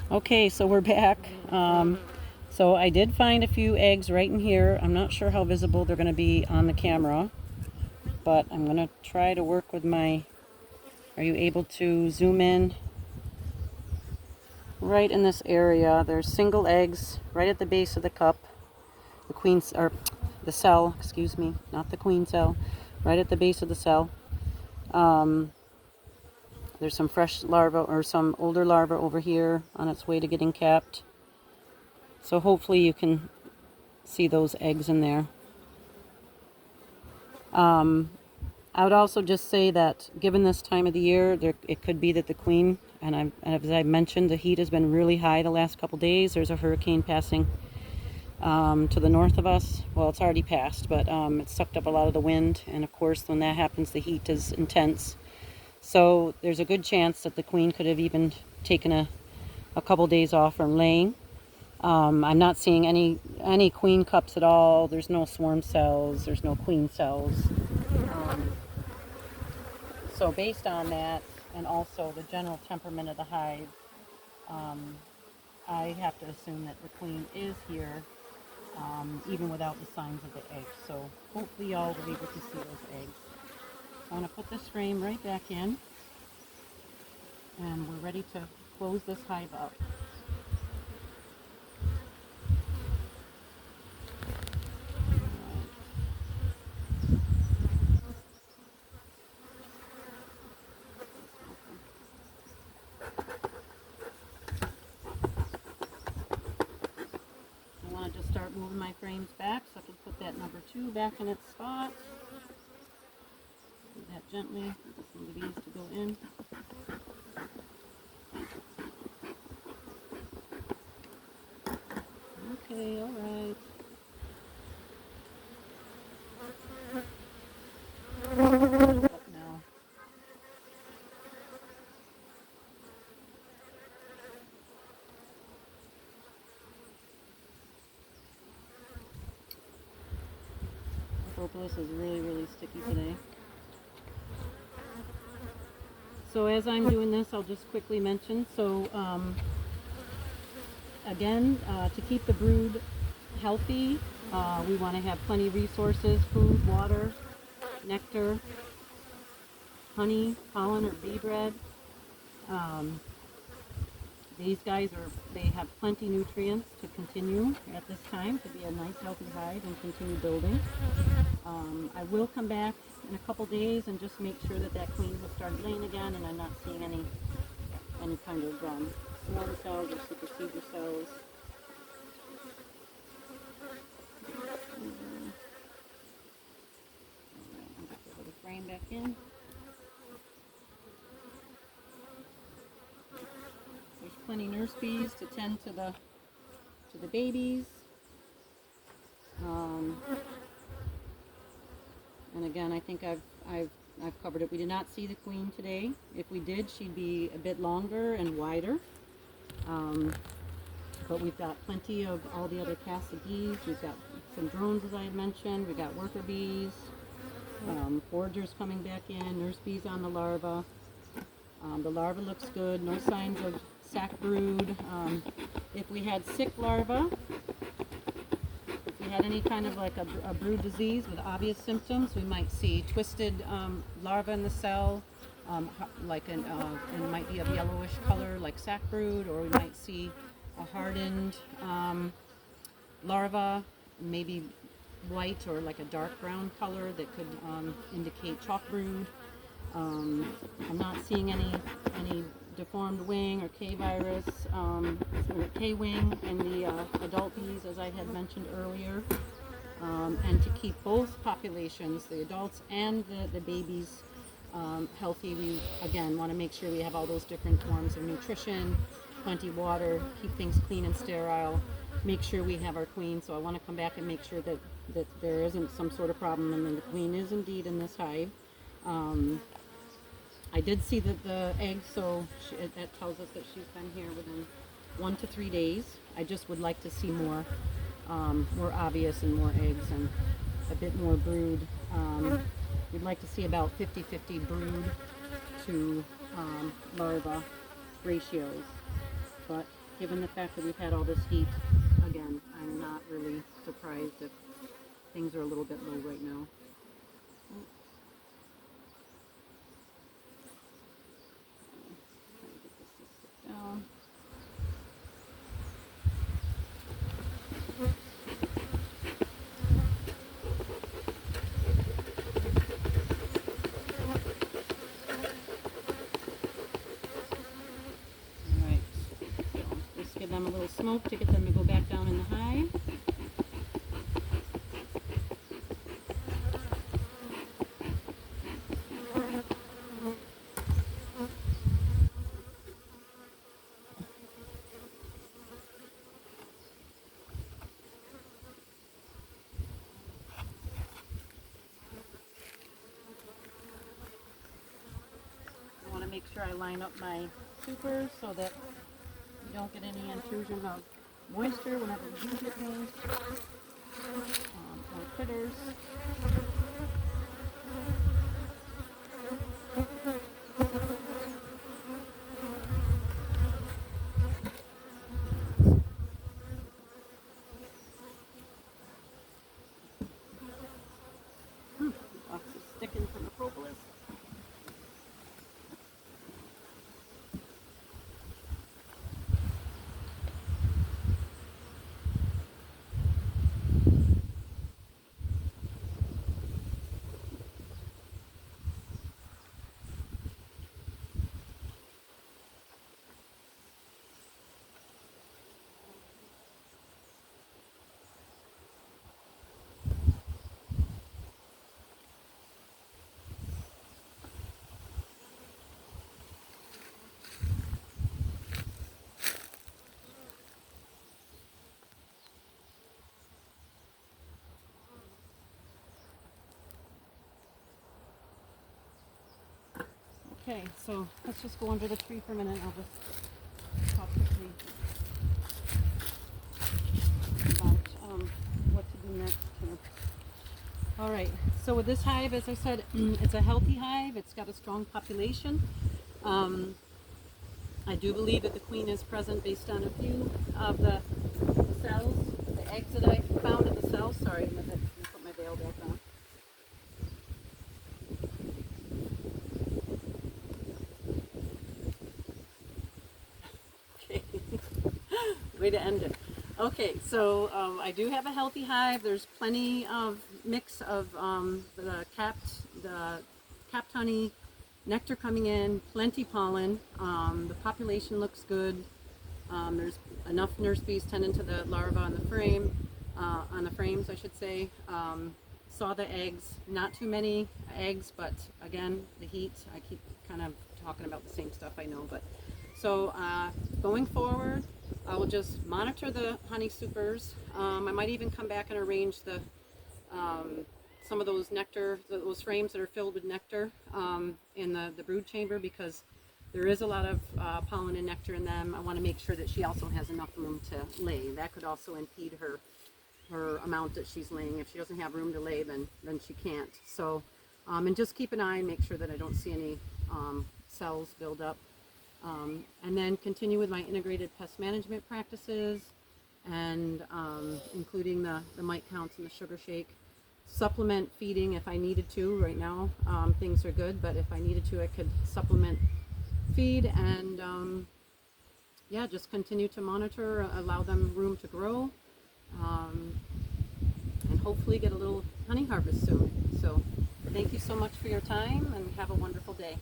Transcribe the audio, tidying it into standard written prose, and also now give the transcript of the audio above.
Okay, so we're back. So I did find a few eggs right in here. I'm not sure how visible they're going to be on the camera, but I'm going to try to work with my... Are you able to zoom in? Right in this area, there's single eggs right at the base of the cup. The queen, or the cell, excuse me, not the queen cell. Right at the base of the cell. Um, there's some fresh larvae or some older larvae over here on its way to getting capped. So hopefully you can see those eggs in there. I would also just say that given this time of the year, it could be that the queen, and as I mentioned, the heat has been really high the last couple days. There's a hurricane passing to the north of us. Well, it's already passed, but it sucked up a lot of the wind, and of course when that happens the heat is intense. So there's a good chance that the queen could have even taken a couple days off from laying. I'm not seeing any queen cups at all. There's no swarm cells. There's no queen cells. So based on that, and also the general temperament of the hive, I have to assume that the queen is here, even without the signs of the eggs. So hopefully y'all will be able to see those eggs. I'm going to put this frame right back in, and we're ready to close this hive up. I want to just start moving my frames back so I can put that number 2 back in its spot. Do that gently. Get some of these to go in. Okay, all right. Up now. Propolis is really, really sticky today. So as I'm doing this, I'll just quickly mention, again, to keep the brood healthy, we want to have plenty of resources: food, water, nectar, honey, pollen, or bee bread. These guys they have plenty nutrients to continue at this time to be a nice healthy hive and continue building. I will come back in a couple days and just make sure that that queen has started laying again, and I'm not seeing any kind of swarm cells or supersedure cells. I'll just put the frame back in. There's plenty nurse bees to tend to the babies. And again, I think I've covered it. We did not see the queen today. If we did, she'd be a bit longer and wider. But we've got plenty of all the other cast of bees. We've got some drones, as I had mentioned. We've got worker bees, foragers coming back in, nurse bees on the larva. The larva looks good. No signs of sac brood. If we had sick larvae, if we had any kind of like a brood disease with obvious symptoms, we might see twisted larvae in the cell, and might be of yellowish color like sac brood, or we might see a hardened larva, maybe white or like a dark brown color that could indicate chalk brood. I'm not seeing any deformed wing or K virus, or K wing in the adult bees, as I had mentioned earlier. And to keep both populations, the adults and the babies, healthy, we again want to make sure we have all those different forms of nutrition, plenty water, keep things clean and sterile, make sure we have our queen. So I want to come back and make sure that there isn't some sort of problem, and then the queen is indeed in this hive. I did see the eggs, so that tells us that she's been here within 1 to 3 days. I just would like to see more obvious and more eggs and a bit more brood. We'd like to see about 50-50 brood to larva ratios. But given the fact that we've had all this heat, again, I'm not really surprised if things are a little bit low right now. Trying to get this to stick down. Alright, so just give them a little smoke to get them to go back down in the hive. I want to make sure I line up my supers so that you don't get any intrusion of moisture whenever we do get rain or critters. Lots of sticking from the propolis. Okay, so let's just go under the tree for a minute. I'll just talk quickly about what to do next here. All right, so with this hive, as I said, it's a healthy hive. It's got a strong population. I do believe that the queen is present based on a few of the cells, the eggs that I found in the cells. Sorry, I'm going to put my veil back on. Okay, way to end it. Okay, so I do have a healthy hive. There's plenty of mix of the capped honey, nectar coming in, plenty pollen. The population looks good. There's enough nurse bees tending to the larvae on the frames, I should say. Saw the eggs, not too many eggs, but again, the heat. I keep kind of talking about the same stuff, I know, but so going forward, I will just monitor the honey supers. I might even come back and arrange the some of those nectar, those frames that are filled with nectar in the brood chamber, because there is a lot of pollen and nectar in them. I want to make sure that she also has enough room to lay. That could also impede her amount that she's laying. If she doesn't have room to lay, then she can't. So, and just keep an eye and make sure that I don't see any cells build up. And then continue with my integrated pest management practices, and including the mite counts and the sugar shake. Supplement feeding if I needed to. Right now things are good, but if I needed to, I could supplement feed, and yeah, just continue to monitor, allow them room to grow, and hopefully get a little honey harvest soon. So thank you so much for your time, and have a wonderful day.